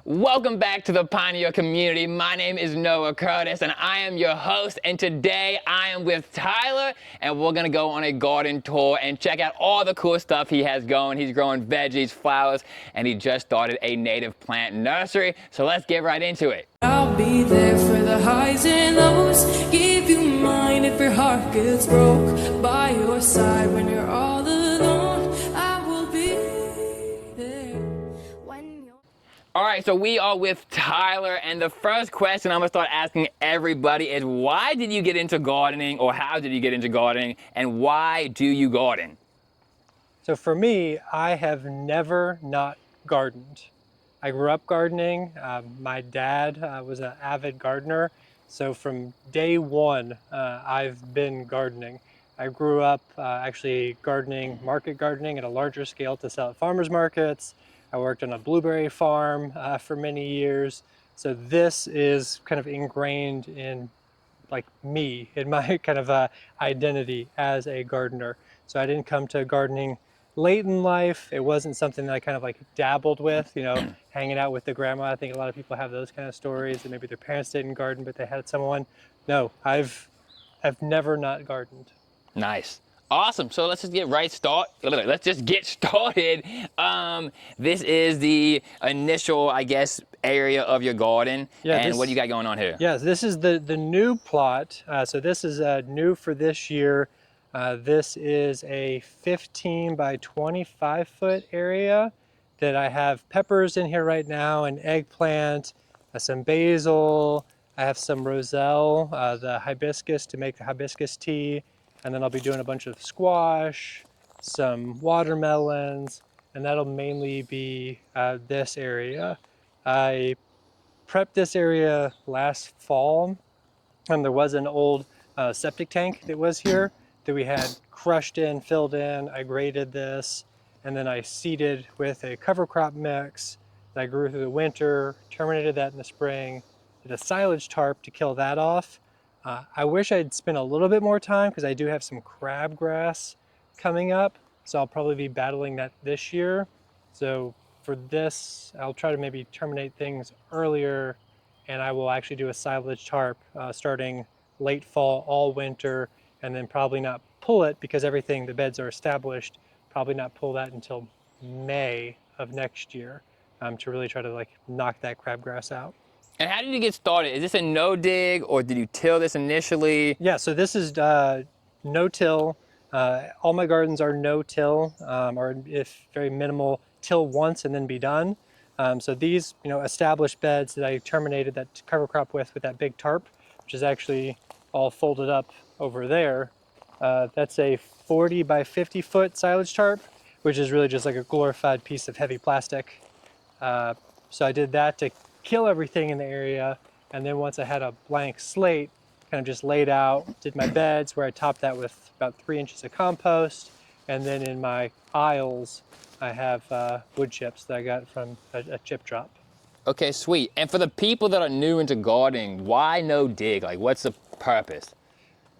Welcome back to the Pineal community. My name is Noah Curtis and I am your host, and today I am with Tyler and we're gonna go on a garden tour and check out all the cool stuff he has going. He's growing veggies, flowers, and he just started a native plant nursery. So let's get right into it. I'll be there for the highs and lows, give you mine if your heart gets broke, by your side when you're all alone, I will be there when you're... All right, so we are with Tyler, and the first question I'm gonna start asking everybody is, why did you get into gardening, or how did you get into gardening, and why do you garden? So for me, I have never not gardened. I grew up gardening. My dad was an avid gardener. So from day one, I've been gardening. I grew up actually gardening, market gardening at a larger scale to sell at farmers markets. I worked on a blueberry farm for many years. So this is kind of ingrained in like me, in my kind of identity as a gardener. So I didn't come to gardening late in life. It wasn't something that I kind of like dabbled with, hanging out with the grandma. I think a lot of people have those kind of stories, that maybe their parents didn't garden, but they had someone. No, I've never not gardened. Nice. Awesome. So let's just get Let's just get started. This is the initial, I guess, area of your garden. Yeah, and what do you got going on here? Yes, this is the new plot. So this is new for this year. This is a 15 by 25 foot area that I have peppers in here right now, an eggplant, some basil. I have some roselle, the hibiscus to make the hibiscus tea. And then I'll be doing a bunch of squash, some watermelons, and that'll mainly be this area. I prepped this area last fall, and there was an old septic tank that was here that we had crushed in, filled in. I graded this, and then I seeded with a cover crop mix that I grew through the winter, terminated that in the spring, did a silage tarp to kill that off. I wish I'd spent a little bit more time because I do have some crabgrass coming up, so I'll probably be battling that this year. So for this, I'll try to maybe terminate things earlier, and I will actually do a silage tarp starting late fall, all winter, and then probably not pull it because the beds are established, probably not pull that until May of next year to really try to like knock that crabgrass out. And how did you get started? Is this a no-dig, or did you till this initially? Yeah, so this is no-till. All my gardens are no-till, or if very minimal, till once and then be done. So these, established beds that I terminated that cover crop with that big tarp, which is actually all folded up over there. That's a 40 by 50 foot silage tarp, which is really just like a glorified piece of heavy plastic. So I did that to kill everything in the area, and then once I had a blank slate, kind of just laid out, did my beds where I topped that with about 3 inches of compost, and then in my aisles I have wood chips that I got from a chip drop. Okay, sweet. And for the people that are new into gardening, why no dig? Like, what's the purpose?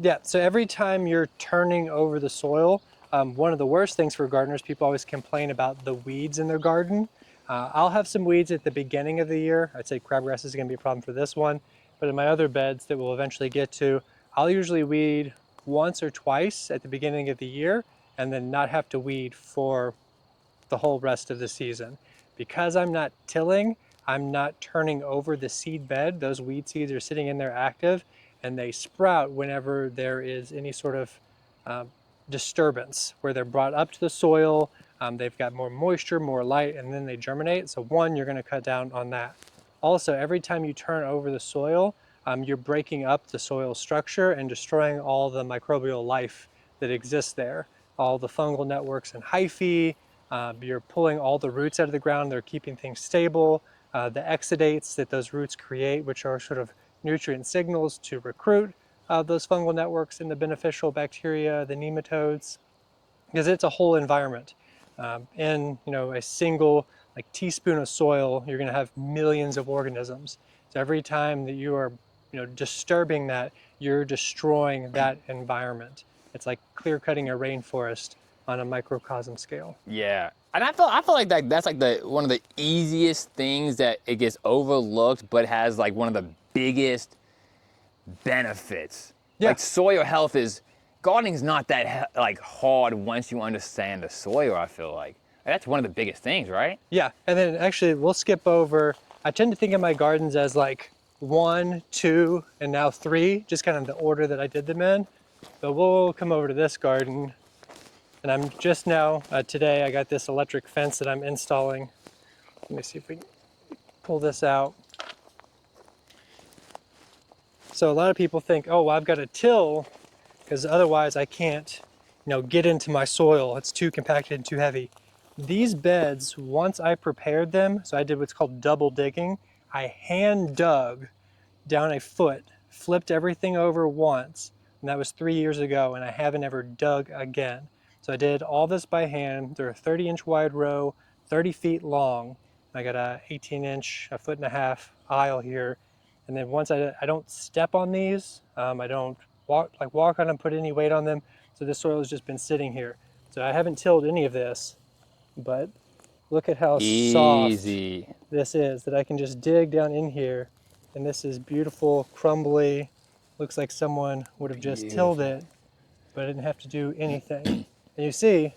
Yeah, so every time you're turning over the soil, one of the worst things for gardeners, people always complain about the weeds in their garden. I'll have some weeds at the beginning of the year. I'd say crabgrass is going to be a problem for this one, but in my other beds that we'll eventually get to, I'll usually weed once or twice at the beginning of the year and then not have to weed for the whole rest of the season. Because I'm not tilling, I'm not turning over the seed bed. Those weed seeds are sitting in there active, and they sprout whenever there is any sort of disturbance, where they're brought up to the soil. They've got more moisture, more light, and then they germinate. So one, you're going to cut down on that. Also, every time you turn over the soil, you're breaking up the soil structure and destroying all the microbial life that exists there. All the fungal networks and hyphae, you're pulling all the roots out of the ground. They're keeping things stable. The exudates that those roots create, which are sort of nutrient signals to recruit those fungal networks and the beneficial bacteria, the nematodes, because it's a whole environment. In a single teaspoon of soil, you're going to have millions of organisms. So every time that you are disturbing that, you're destroying that environment. It's like clear cutting a rainforest. on a microcosm scale. Yeah, and I feel like that's like the one of the easiest things that it gets overlooked, but has like one of the biggest benefits. Yeah. Like soil health is gardening is not that like hard once you understand the soil. I feel like that's one of the biggest things, right? Yeah, and then actually we'll skip over. I tend to think of my gardens as like 1, 2, and now 3, just kind of the order that I did them in. But we'll come over to this garden, and I'm just now, today I got this electric fence that I'm installing. Let me see if we can pull this out. So a lot of people think, oh, well, I've got to till because otherwise I can't, get into my soil. It's too compacted and too heavy. These beds, once I prepared them, so I did what's called double digging. I hand dug down a foot, flipped everything over once, and that was 3 years ago, and I haven't ever dug again. So I did all this by hand. They're a 30-inch wide row, 30 feet long. I got a 18-inch, a 1.5 foot aisle here. And then once I don't step on these, I don't walk on them, put any weight on them. So this soil has just been sitting here. So I haven't tilled any of this, but look at how Easy. soft this is, that I can just dig down in here. And this is beautiful, crumbly. Looks like someone would have just tilled it, but I didn't have to do anything. And you see,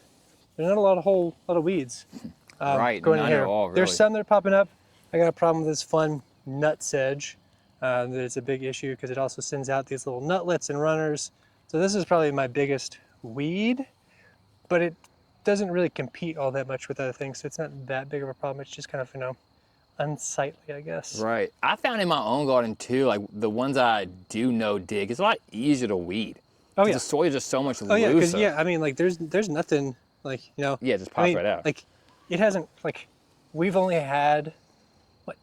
there's not a lot of weeds Right, going in none here. at all, really. There's some that are popping up. I got a problem with this fun nut sedge. That is a big issue because it also sends out these little nutlets and runners. So this is probably my biggest weed, but it doesn't really compete all that much with other things. So it's not that big of a problem. It's just kind of, unsightly, I guess. Right. I found in my own garden too, like the ones I do know dig, it's a lot easier to weed. Oh yeah. The soil is just so much looser. Oh yeah, because I mean, like there's nothing like Yeah, it just pops I mean, right out. Like it hasn't we've only had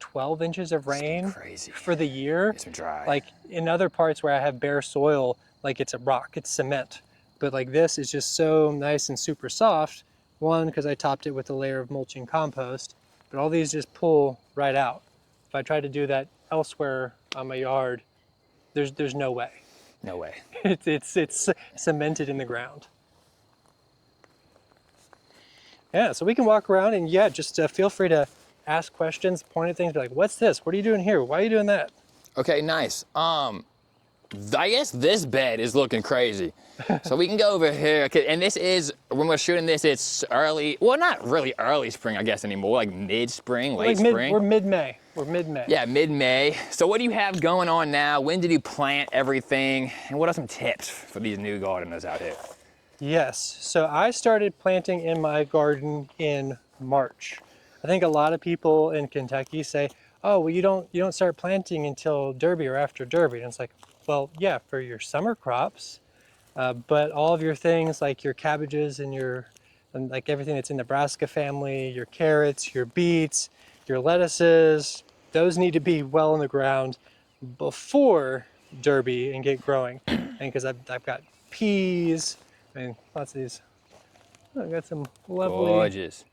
12 inches of rain crazy. for the year. It's been dry. Like in other parts where I have bare soil, like it's a rock, it's cement. But like this is just so nice and super soft. One, because I topped it with a layer of mulching compost, but all these just pull right out. If I try to do that elsewhere on my yard, there's no way. No way. It's cemented in the ground. Yeah, so we can walk around and just feel free to ask questions, point at things, be like, what's this? What are you doing here? Why are you doing that? Okay, nice. I guess this bed is looking crazy. So we can go over here. And this is, when we're shooting this, it's early, well, not really early spring, I guess, anymore, like mid-spring, late spring. We're mid-May. We're mid-May. Yeah, mid-May. So what do you have going on now? When did you plant everything? And what are some tips for these new gardeners out here? Yes, so I started planting in my garden in March. I think a lot of people in Kentucky say, oh, well, you don't start planting until Derby or after Derby. And it's like, well, yeah, for your summer crops, but all of your things like your cabbages and like everything that's in the brassica family, your carrots, your beets, your lettuces, those need to be well in the ground before Derby and get growing. And because I've got peas, I mean, lots of these. Oh, I've got some Gorgeous.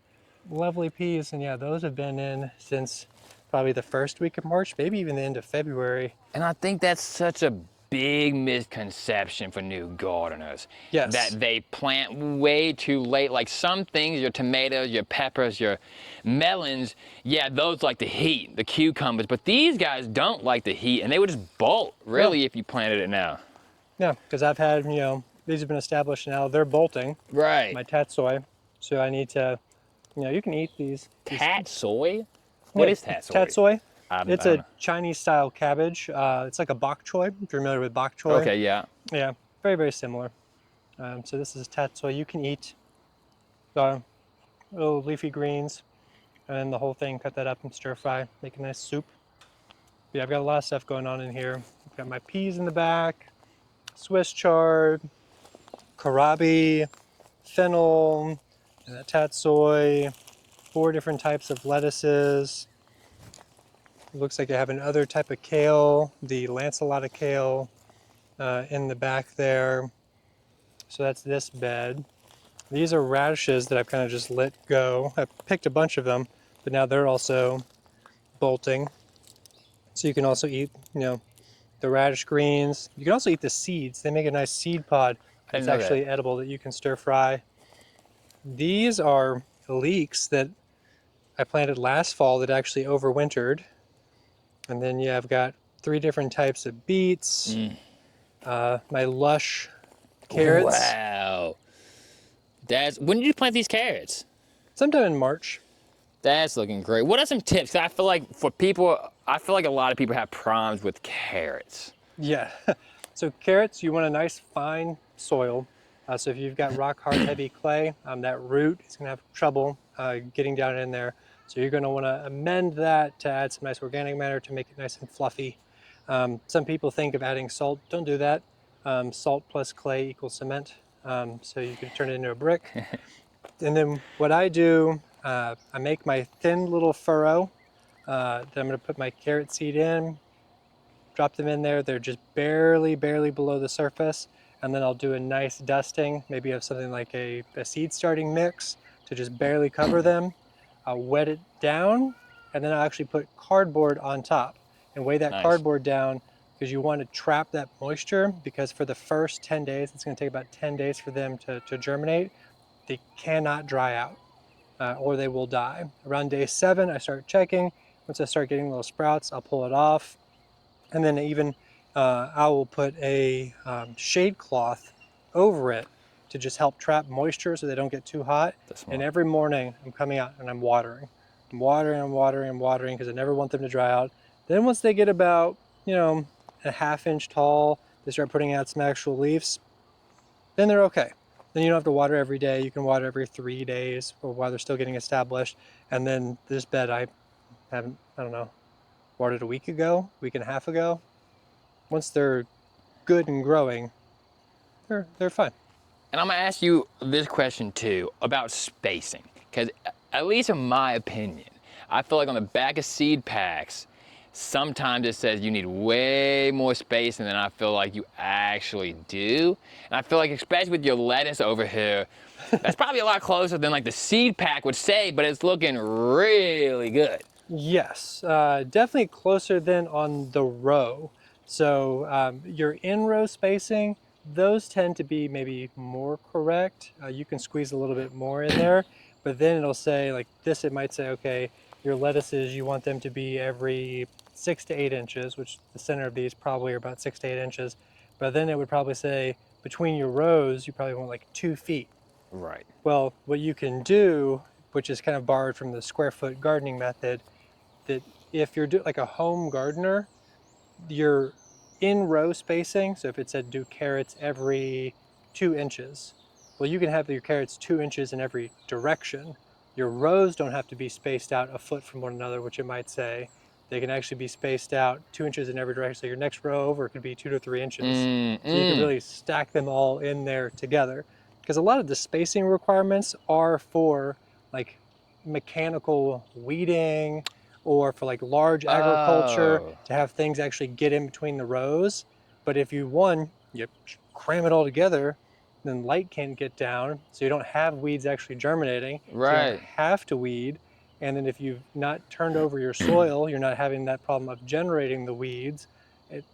lovely peas, and yeah, those have been in since probably the first week of March, maybe even the end of February. And I think that's such a big misconception for new gardeners. Yes. That they plant way too late. Like some things, your tomatoes, your peppers, your melons, yeah, those like the heat, the cucumbers, but these guys don't like the heat, and they would just bolt, really, if you planted it now. Yeah, because I've had, these have been established now, they're bolting, Right. my tatsoi, so I need to, you can eat these. Tatsoi? What is tatsoi? Tatsoi. It's I don't a know. Chinese-style cabbage. It's like a bok choy, if you're familiar with bok choy. Okay, yeah. Yeah, very, very similar. So this is tatsoi. You can eat little leafy greens, and then the whole thing, cut that up and stir fry, make a nice soup. Yeah, I've got a lot of stuff going on in here. I've got my peas in the back, Swiss chard, kohlrabi, fennel, and that tatsoi, 4 different types of lettuces. It looks like I have another type of kale, the lanceolata kale, in the back there. So that's this bed. These are radishes that I've kind of just let go. I've picked a bunch of them, but now they're also bolting. So you can also eat, the radish greens. You can also eat the seeds. They make a nice seed pod. I It's didn't know actually edible that you can stir fry. These are leeks that I planted last fall that actually overwintered. And then yeah, I've got 3 different types of beets, my lush carrots, Wow. When did you plant these carrots? sometime in March. That's looking great. What are some tips? 'Cause I feel like for people, I feel like a lot of people have problems with carrots. Yeah. So carrots, you want a nice fine soil. So if you've got rock hard heavy clay, that root is going to have trouble getting down in there. So you're going to want to amend that to add some nice organic matter to make it nice and fluffy. Some people think of adding salt. Don't do that. Salt plus clay equals cement. So you can turn it into a brick. And then what I do, I make my thin little furrow that I'm going to put my carrot seed in, drop them in there. They're just barely below the surface. And then I'll do a nice dusting, maybe of something like a seed starting mix to just barely cover them. I'll wet it down, and then I'll actually put cardboard on top and weigh that Nice. cardboard down, because you want to trap that moisture, because for the first 10 days, it's going to take about 10 days for them to germinate. They cannot dry out or they will die. Around day 7, I start checking. Once I start getting little sprouts, I'll pull it off. And then even I will put a shade cloth over it to just help trap moisture so they don't get too hot. That's smart. And every morning I'm coming out and I'm watering. I'm watering because I never want them to dry out. Then once they get about, a ½ inch tall, they start putting out some actual leaves, then they're okay. Then you don't have to water every day. You can water every 3 days or while they're still getting established. And then this bed I don't know, watered a week and a half ago. Once they're good and growing, they're fine. And I'm gonna ask you this question too about spacing, because at least in my opinion, I feel like on the back of seed packs, sometimes it says you need way more spacing than I feel like you actually do. And I feel like, especially with your lettuce over here, that's probably a lot closer than like the seed pack would say, but it's looking really good. Yes, definitely closer than on the row. So your in-row spacing, those tend to be maybe more correct. You can squeeze a little bit more in there, but then it'll say like this, it might say, okay, your lettuces, you want them to be every 6 to 8 inches, which the center of these probably are about 6 to 8 inches. But then it would probably say between your rows, you probably want like 2 feet. Right. Well, what you can do, which is kind of borrowed from the square foot gardening method, that if you're like a home gardener, your in-row spacing, so if it said do carrots every 2 inches, well, you can have your carrots 2 inches in every direction. Your rows don't have to be spaced out a foot from one another, which it might say. They can actually be spaced out 2 inches in every direction. So your next row over could be 2 to 3 inches. So you can really stack them all in there together. Because a lot of the spacing requirements are for like mechanical weeding, or for like large agriculture to have things actually get in between the rows. But if you cram it all together, then light can't get down, so you don't have weeds actually germinating. Right. So you don't have to weed. And then if you've not turned over your soil, you're not having that problem of generating the weeds.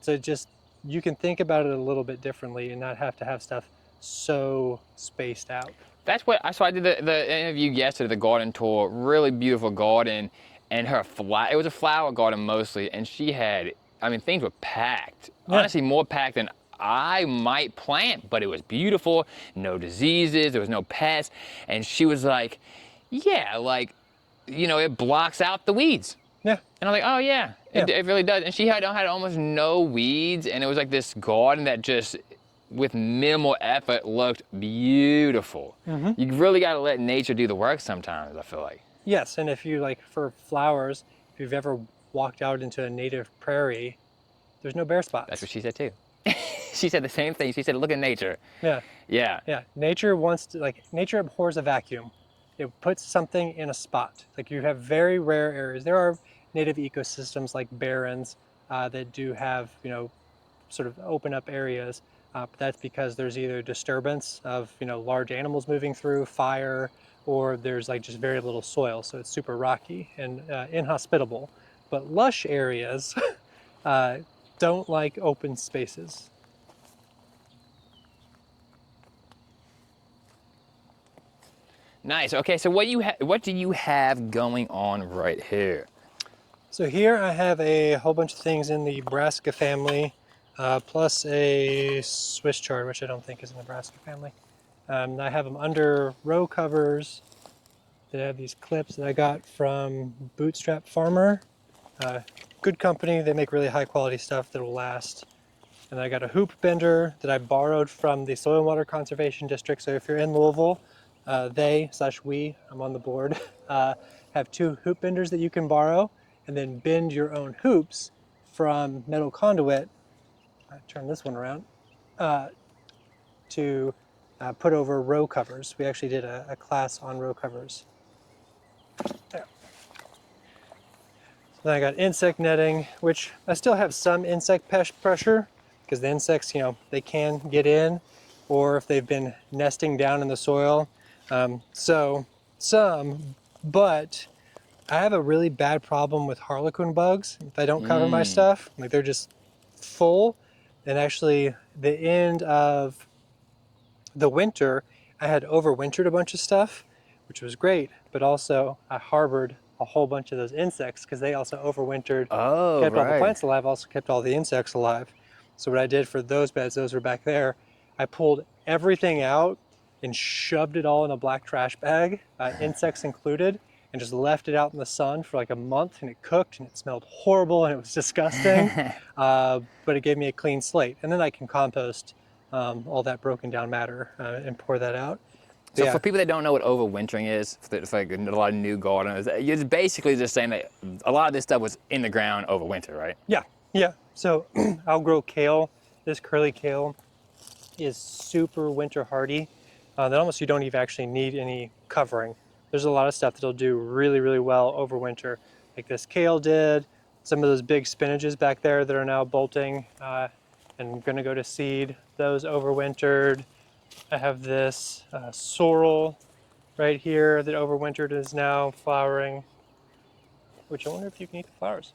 So just, you can think about it a little bit differently and not have to have stuff so spaced out. That's what, so I did the interview yesterday, the garden tour, really beautiful garden, and it was a flower garden mostly, and she had, I mean, things were packed. Yeah. Honestly, more packed than I might plant, but it was beautiful, no diseases, there was no pests, and she was like, yeah, like, it blocks out the weeds. Yeah. And I'm like, oh yeah, it really does. And she had almost no weeds, and it was like this garden that just, with minimal effort, looked beautiful. Mm-hmm. You really got to let nature do the work sometimes, I feel like. Yes, and if you, like, for flowers, if you've ever walked out into a native prairie, there's no bare spots. That's what she said too. She said the same thing. She said, look at nature. Yeah. Yeah. Yeah. Nature nature abhors a vacuum. It puts something in a spot. Like, you have very rare areas. There are native ecosystems like barrens that do have, sort of open up areas. But that's because there's either disturbance of, large animals moving through, fire, or there's like just very little soil, so it's super rocky and inhospitable. But lush areas don't like open spaces. Nice. Okay, so what do you have going on right here? So here I have a whole bunch of things in the Brassica family, plus a Swiss chard, which I don't think is in the Brassica family. I have them under row covers. They have these clips that I got from Bootstrap Farmer. Good company. They make really high quality stuff that will last. And I got a hoop bender that I borrowed from the Soil and Water Conservation District. So if you're in Louisville, we, I'm on the board, have 2 hoop benders that you can borrow and then bend your own hoops from metal conduit. I turn this one around to put over row covers. We actually did a class on row covers. There. Then I got insect netting, which I still have some insect pest pressure because the insects, they can get in, or if they've been nesting down in the soil. But I have a really bad problem with harlequin bugs. If I don't cover my stuff, like they're just full. And actually, the end of the winter, I had overwintered a bunch of stuff, which was great, but also I harbored a whole bunch of those insects because they also overwintered, kept all the plants alive, also kept all the insects alive. So what I did for those beds, those were back there, I pulled everything out and shoved it all in a black trash bag, insects included, and just left it out in the sun for like a month, and it cooked and it smelled horrible and it was disgusting, but it gave me a clean slate. And then I can compost all that broken down matter and pour that out. So for people that don't know what overwintering is, it's like a lot of new gardeners, you're basically just saying that a lot of this stuff was in the ground over winter, right? Yeah. So I'll grow kale. This curly kale is super winter hardy. That almost you don't even actually need any covering. There's a lot of stuff that'll do really, really well over winter. Like this kale did, some of those big spinaches back there that are now bolting and gonna go to seed, those overwintered. I have this sorrel right here that overwintered is now flowering, which I wonder if you can eat the flowers.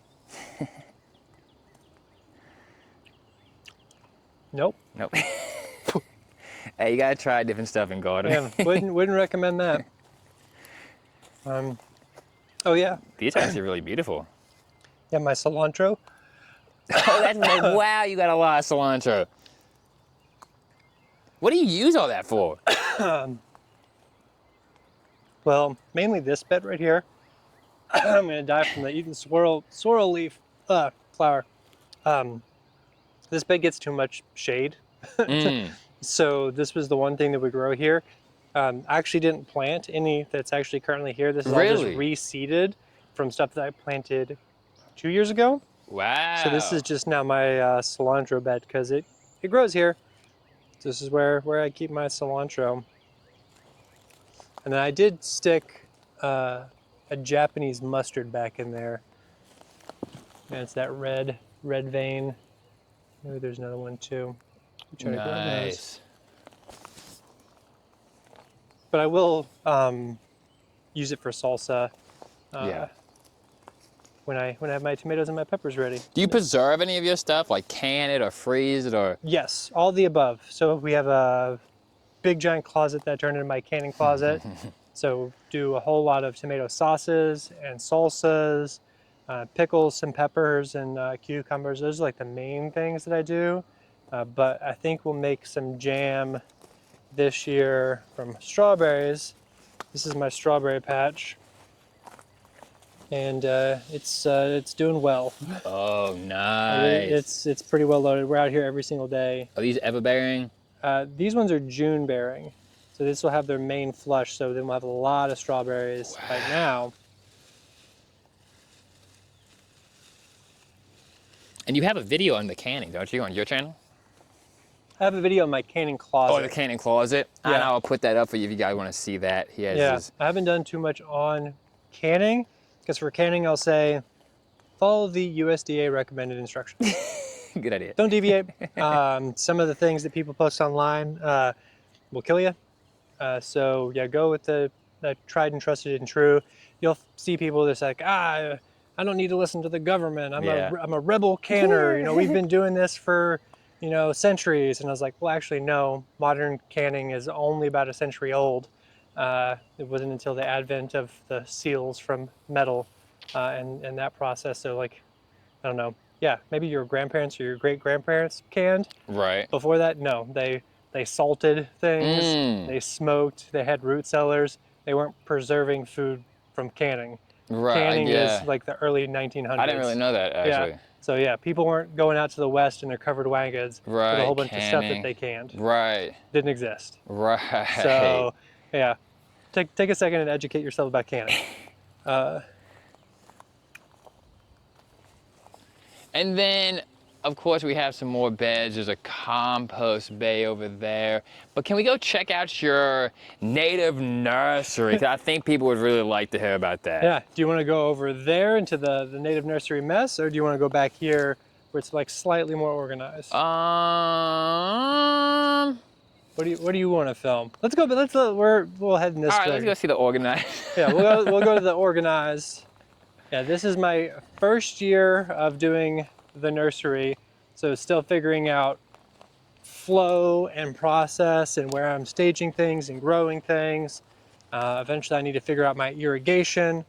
Nope. Hey, you gotta try different stuff in gardening. Yeah, wouldn't recommend that. Oh yeah. These are actually really beautiful. Yeah, my cilantro. Oh, that's wow, you got a lot of cilantro. What do you use all that for? Well, mainly this bed right here. I'm gonna die from the eating sorrel leaf flower. This bed gets too much shade. So this was the one thing that we grow here. I actually didn't plant any that's actually currently here. This is all just reseeded from stuff that I planted 2 years ago. Wow. So this is just now my cilantro bed because it grows here. So this is where I keep my cilantro. And then I did stick a Japanese mustard back in there. And it's that red vein. Maybe there's another one too. Nice. But I will use it for salsa. When I have my tomatoes and my peppers ready. Do you preserve any of your stuff, like can it or freeze it or? Yes, all the above. So we have a big giant closet that I turned into my canning closet. So do a whole lot of tomato sauces and salsas, pickles, some peppers and cucumbers. Those are like the main things that I do. But I think we'll make some jam this year from strawberries. This is my strawberry patch. And it's doing well. Oh, nice. It's pretty well loaded. We're out here every single day. Are these ever bearing? These ones are June bearing. So this will have their main flush, so then we'll have a lot of strawberries right now. And you have a video on the canning, don't you, on your channel? I have a video of my canning closet. Oh, the canning closet? Yeah. And I'll put that up for you if you guys want to see that. He has his... I haven't done too much on canning, because for canning I'll say, follow the USDA recommended instructions. Good idea. Don't deviate. Some of the things that people post online will kill you. So yeah, go with the tried and trusted and true. You'll see people that's like, I don't need to listen to the government. I'm a rebel canner. You know, we've been doing this for, you know, centuries. And I was like, well, actually, no. Modern canning is only about a century old. It wasn't until the advent of the seals from metal and that process. So like, I don't know. Yeah, maybe your grandparents or your great grandparents canned. Right. Before that, no. They salted things. Mm. They smoked. They had root cellars. They weren't preserving food from canning. Right. Canning is Yeah. like the early 1900s. I didn't really know that Yeah. actually. So yeah, people weren't going out to the west in their covered wagons with a whole Right. bunch of stuff that Canning. they canned. Right. Didn't exist. Right. So yeah, take a second and educate yourself about canning. And then, of course, we have some more beds. There's a compost bay over there. But can we go check out your native nursery? 'Cause I think people would really like to hear about that. Yeah. Do you want to go over there into the native nursery mess, or do you want to go back here where it's like slightly more organized? What do you want to film? Let's go. But we'll head in this. All right, way. let's go see the organized. Yeah, we'll go to the organized. Yeah, this is my first year of doing the nursery, so still figuring out flow and process and where I'm staging things and growing things. Eventually I need to figure out my irrigation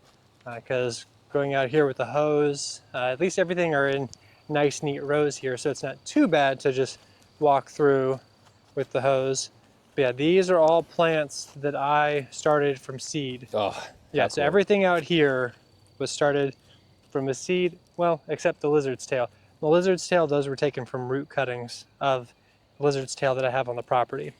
because going out here with the hose, at least everything are in nice neat rows here, so it's not too bad to just walk through with the hose. But yeah, these are all plants that I started from seed. Oh, Yeah, so everything out here was started from a seed, well, except the lizard's tail. The lizard's tail, those were taken from root cuttings of lizard's tail that I have on the property.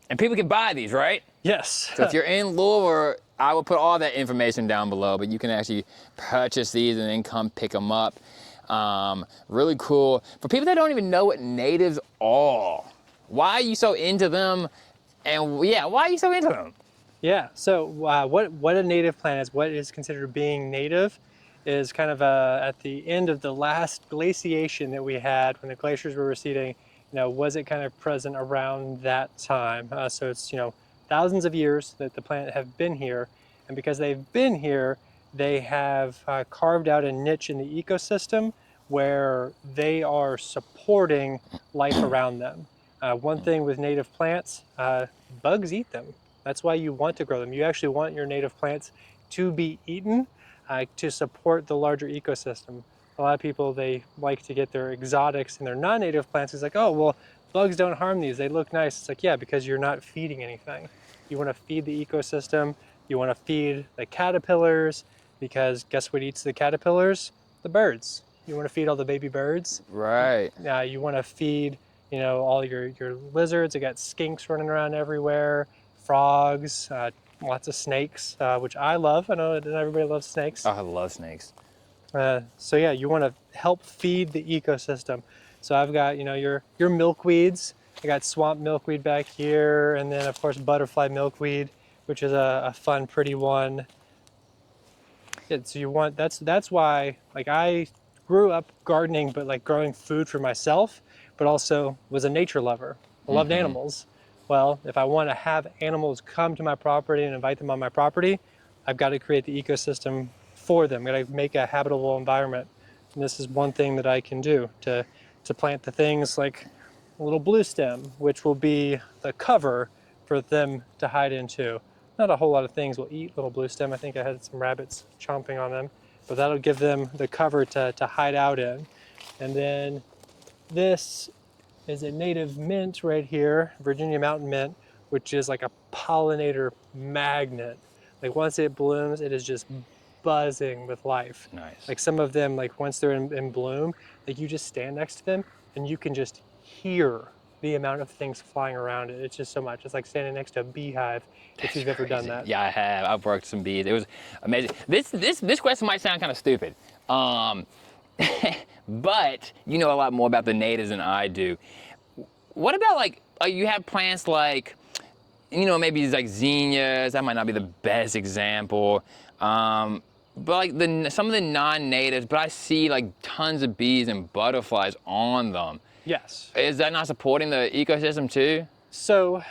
And people can buy these, right? Yes. So if you're in Lure, I will put all that information down below, but you can actually purchase these and then come pick them up. Really cool. For people that don't even know what natives are, why are you so into them? And yeah, why are you so into them? Yeah, so what a native plant is, what is considered being native, is kind of at the end of the last glaciation that we had when the glaciers were receding, was it kind of present around that time? So it's, thousands of years that the plant have been here, and because they've been here, they have carved out a niche in the ecosystem where they are supporting life around them. One thing with native plants, bugs eat them. That's why you want to grow them. You actually want your native plants to be eaten to support the larger ecosystem. A lot of people, they like to get their exotics and their non-native plants. It's like, oh, well, bugs don't harm these. They look nice. It's like, yeah, because you're not feeding anything. You want to feed the ecosystem. You want to feed the caterpillars, because guess what eats the caterpillars? The birds. You want to feed all the baby birds. Right. You want to feed, all your lizards. You got skinks running around everywhere. Frogs, lots of snakes, which I love. I know that everybody loves snakes. Oh, I love snakes. So yeah, you want to help feed the ecosystem. So I've got, your milkweeds. I got swamp milkweed back here, and then of course butterfly milkweed, which is a fun, pretty one. Yeah, so that's why, like, I grew up gardening, but like growing food for myself, but also was a nature lover. I loved animals. Well, if I want to have animals come to my property and invite them on my property, I've got to create the ecosystem for them. I've got to make a habitable environment. And this is one thing that I can do to plant the things like a little blue stem, which will be the cover for them to hide into. Not a whole lot of things will eat little blue stem. I think I had some rabbits chomping on them, but that'll give them the cover to hide out in. And then this is a native mint right here, Virginia mountain mint, which is like a pollinator magnet. Like once it blooms, it is just buzzing with life. Nice. Like some of them, like once they're in bloom, like you just stand next to them and you can just hear the amount of things flying around it. It's just so much. It's like standing next to a beehive, if you've ever done that. Yeah, I have. I've worked some bees. It was amazing. This question might sound kind of stupid. But you know a lot more about the natives than I do. What about like you have plants like, maybe it's like zinnias. That might not be the best example. But like some of the non-natives, but I see like tons of bees and butterflies on them. Yes. Is that not supporting the ecosystem too? So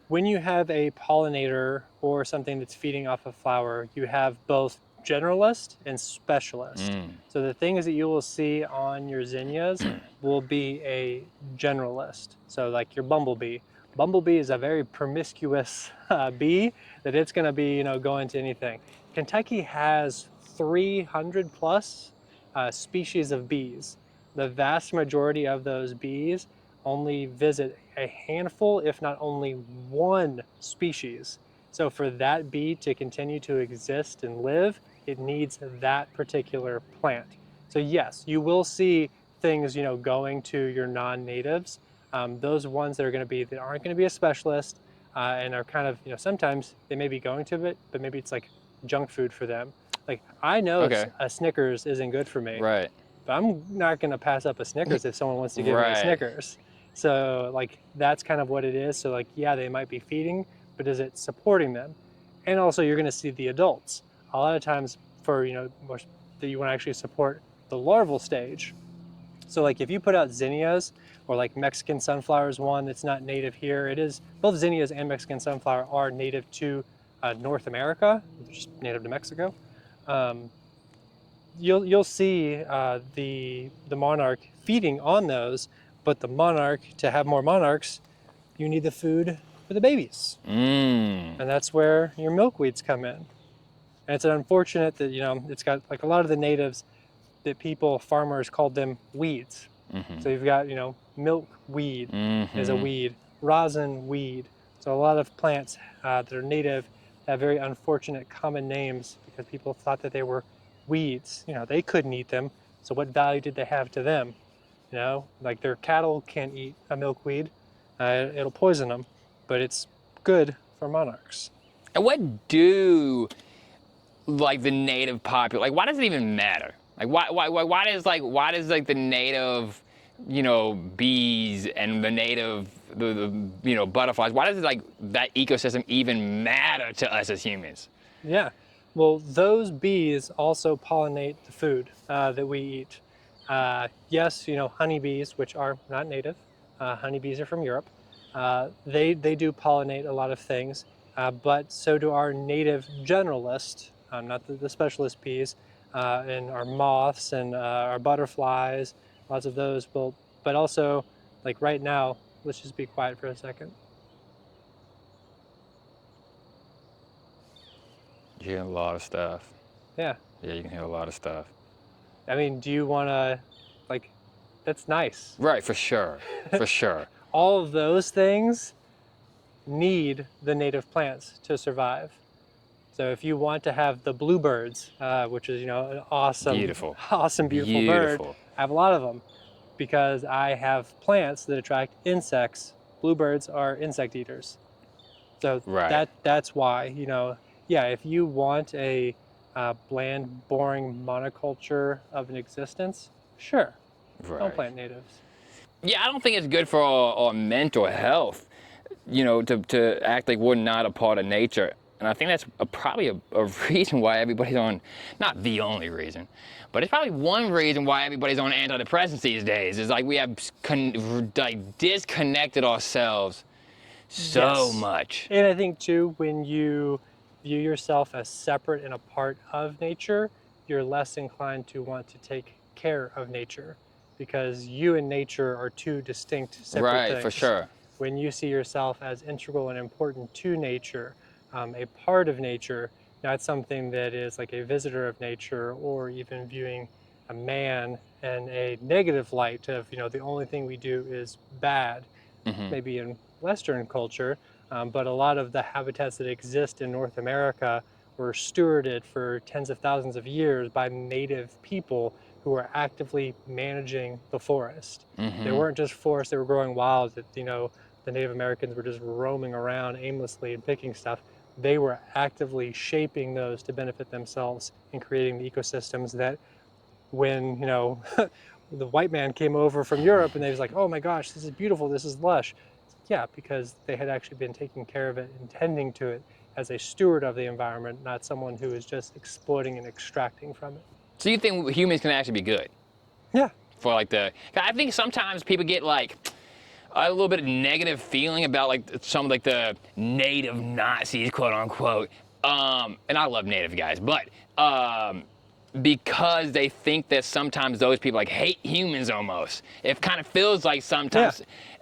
when you have a pollinator or something that's feeding off a flower, you have both generalist and specialist. So the things that you will see on your zinnias will be a generalist. So like your bumblebee Bumblebee is a very promiscuous bee that it's going to be, going to anything. Kentucky has 300 plus species of bees. The vast majority of those bees only visit a handful, if not only one species. So for that bee to continue to exist and live, it needs that particular plant. So yes, you will see things, going to your non-natives. Those ones that are going to be that aren't going to be a specialist and are kind of, sometimes they may be going to it, but maybe it's like junk food for them. Like I know Okay. a Snickers isn't good for me, Right. but I'm not going to pass up a Snickers if someone wants to give me a Right. Snickers. So like that's kind of what it is. So like, yeah, they might be feeding, but is it supporting them? And also you're going to see the adults. A lot of times for, more, that you want to actually support the larval stage. So like if you put out zinnias or like Mexican sunflower is one that's not native here. It is, both zinnias and Mexican sunflower are native to North America, which is native to Mexico. You'll see the monarch feeding on those, but the monarch, to have more monarchs, you need the food for the babies. And that's where your milkweeds come in. And it's unfortunate that, it's got like a lot of the natives that farmers called them weeds. So you've got, milkweed is a weed, rosin weed. So a lot of plants that are native have very unfortunate common names because people thought that they were weeds. They couldn't eat them. So what value did they have to them? Like their cattle can't eat a milkweed. It'll poison them, but it's good for monarchs. And what do like the native population, like why does it even matter? Like why does the native, bees and the native the butterflies, why does like that ecosystem even matter to us as humans? Yeah, well, those bees also pollinate the food that we eat. Yes, honeybees, which are not native. Honeybees are from Europe. They do pollinate a lot of things, but so do our native generalists, not the specialist bees, and our moths and our butterflies. Lots of those will, but also, like right now, let's just be quiet for a second. You hear a lot of stuff. Yeah. Yeah, you can hear a lot of stuff. I mean, do you want to, like, that's nice. Right, for sure, for sure. All of those things need the native plants to survive. So if you want to have the bluebirds, which is, an awesome, Beautiful. awesome, beautiful bird, I have a lot of them because I have plants that attract insects. Bluebirds are insect eaters. So Right. that's why, yeah, if you want a bland, boring monoculture of an existence, sure, Right. don't plant natives. Yeah, I don't think it's good for our mental health, to act like we're not a part of nature. And I think that's probably a reason why everybody's on, not the only reason, but it's probably one reason why everybody's on antidepressants these days. Is like we have disconnected ourselves so Yes. much. And I think too, when you view yourself as separate and a part of nature, you're less inclined to want to take care of nature because you and nature are two distinct separate things. Right, for sure. When you see yourself as integral and important to nature, a part of nature, not something that is like a visitor of nature or even viewing a man in a negative light of, the only thing we do is bad, maybe in Western culture, but a lot of the habitats that exist in North America were stewarded for tens of thousands of years by native people who were actively managing the forest. They weren't just forests that were growing wild that, the Native Americans were just roaming around aimlessly and picking stuff. They were actively shaping those to benefit themselves and creating the ecosystems that when, the white man came over from Europe and they was like, oh my gosh, this is beautiful, this is lush. Yeah, because they had actually been taking care of it and tending to it as a steward of the environment, not someone who is just exploiting and extracting from it. So you think humans can actually be good? Yeah. For like I think sometimes people get like a little bit of negative feeling about like some like the native Nazis, quote unquote. And I love native guys, but because they think that sometimes those people like hate humans almost. It kind of feels like sometimes,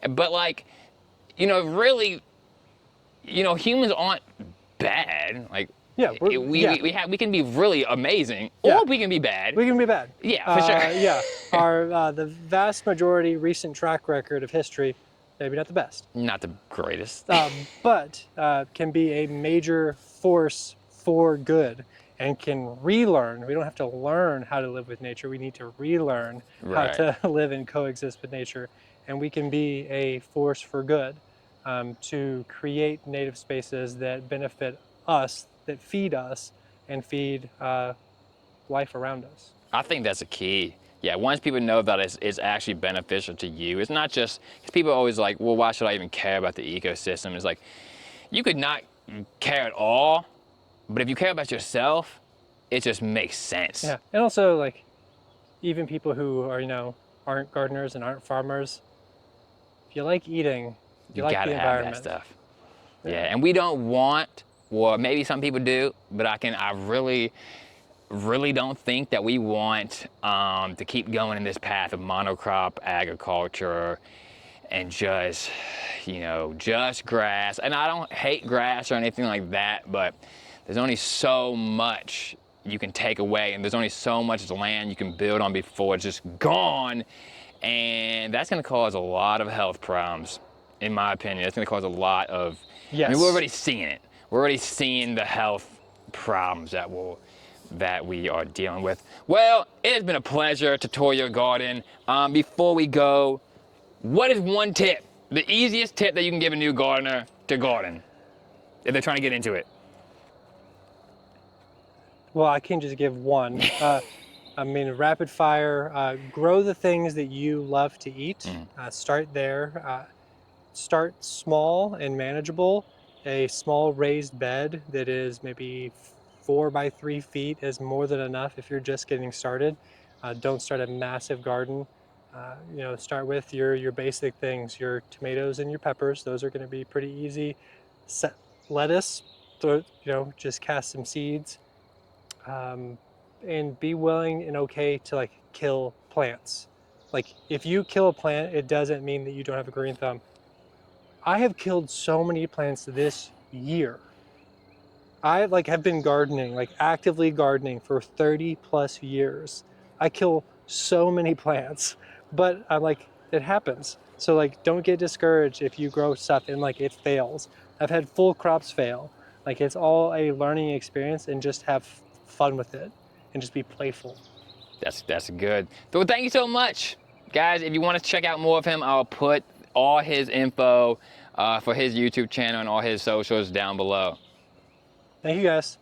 but like, really, humans aren't bad. Like, Yeah, we can be really amazing, Yeah. or we can be bad. we can be bad. Yeah, for sure. Yeah, our the vast majority recent track record of history, maybe not the best, Not the greatest. but can be a major force for good and can relearn. We don't have to learn how to live with nature. We need to relearn Right. how to live and coexist with nature. And we can be a force for good to create native spaces that benefit us, that feed us, and feed life around us. I think that's a key. Yeah, once people know that it's actually beneficial to you, it's not just, because people are always like, well, why should I even care about the ecosystem? It's like, you could not care at all, but if you care about yourself, it just makes sense. Yeah, and also like, even people who are aren't gardeners and aren't farmers, if you like eating, you like gotta the have that environment. stuff. Yeah, and we don't want, well, maybe some people do, but I really don't think that we want to keep going in this path of monocrop agriculture and just grass. And I don't hate grass or anything like that, but there's only so much you can take away, and there's only so much land you can build on before it's just gone. And that's gonna cause a lot of health problems, in my opinion. It's gonna cause a lot of, Yes. I mean, we're already seeing it. We're already seeing the health problems that we are dealing with. Well, it has been a pleasure to tour your garden. Before we go, what is one tip, the easiest tip that you can give a new gardener to garden, if they're trying to get into it? Well, I can't just give one. I mean, rapid fire, grow the things that you love to eat. Start there. Start small and manageable. A small raised bed that is maybe 4 by 3 feet is more than enough if you're just getting started. Don't start a massive garden. Start with your basic things, your tomatoes and your peppers. Those are going to be pretty easy. Lettuce, just cast some seeds. And be willing and okay to like kill plants. Like if you kill a plant, it doesn't mean that you don't have a green thumb. I have killed so many plants this year. I have been gardening, like actively gardening for 30 plus years. I kill so many plants, but I'm like, it happens. So like, don't get discouraged if you grow stuff and like it fails. I've had full crops fail. Like it's all a learning experience, and just have fun with it and just be playful. That's good. So thank you so much. Guys, if you want to check out more of him, I'll put all his info for his YouTube channel and all his socials down below. Thank you guys.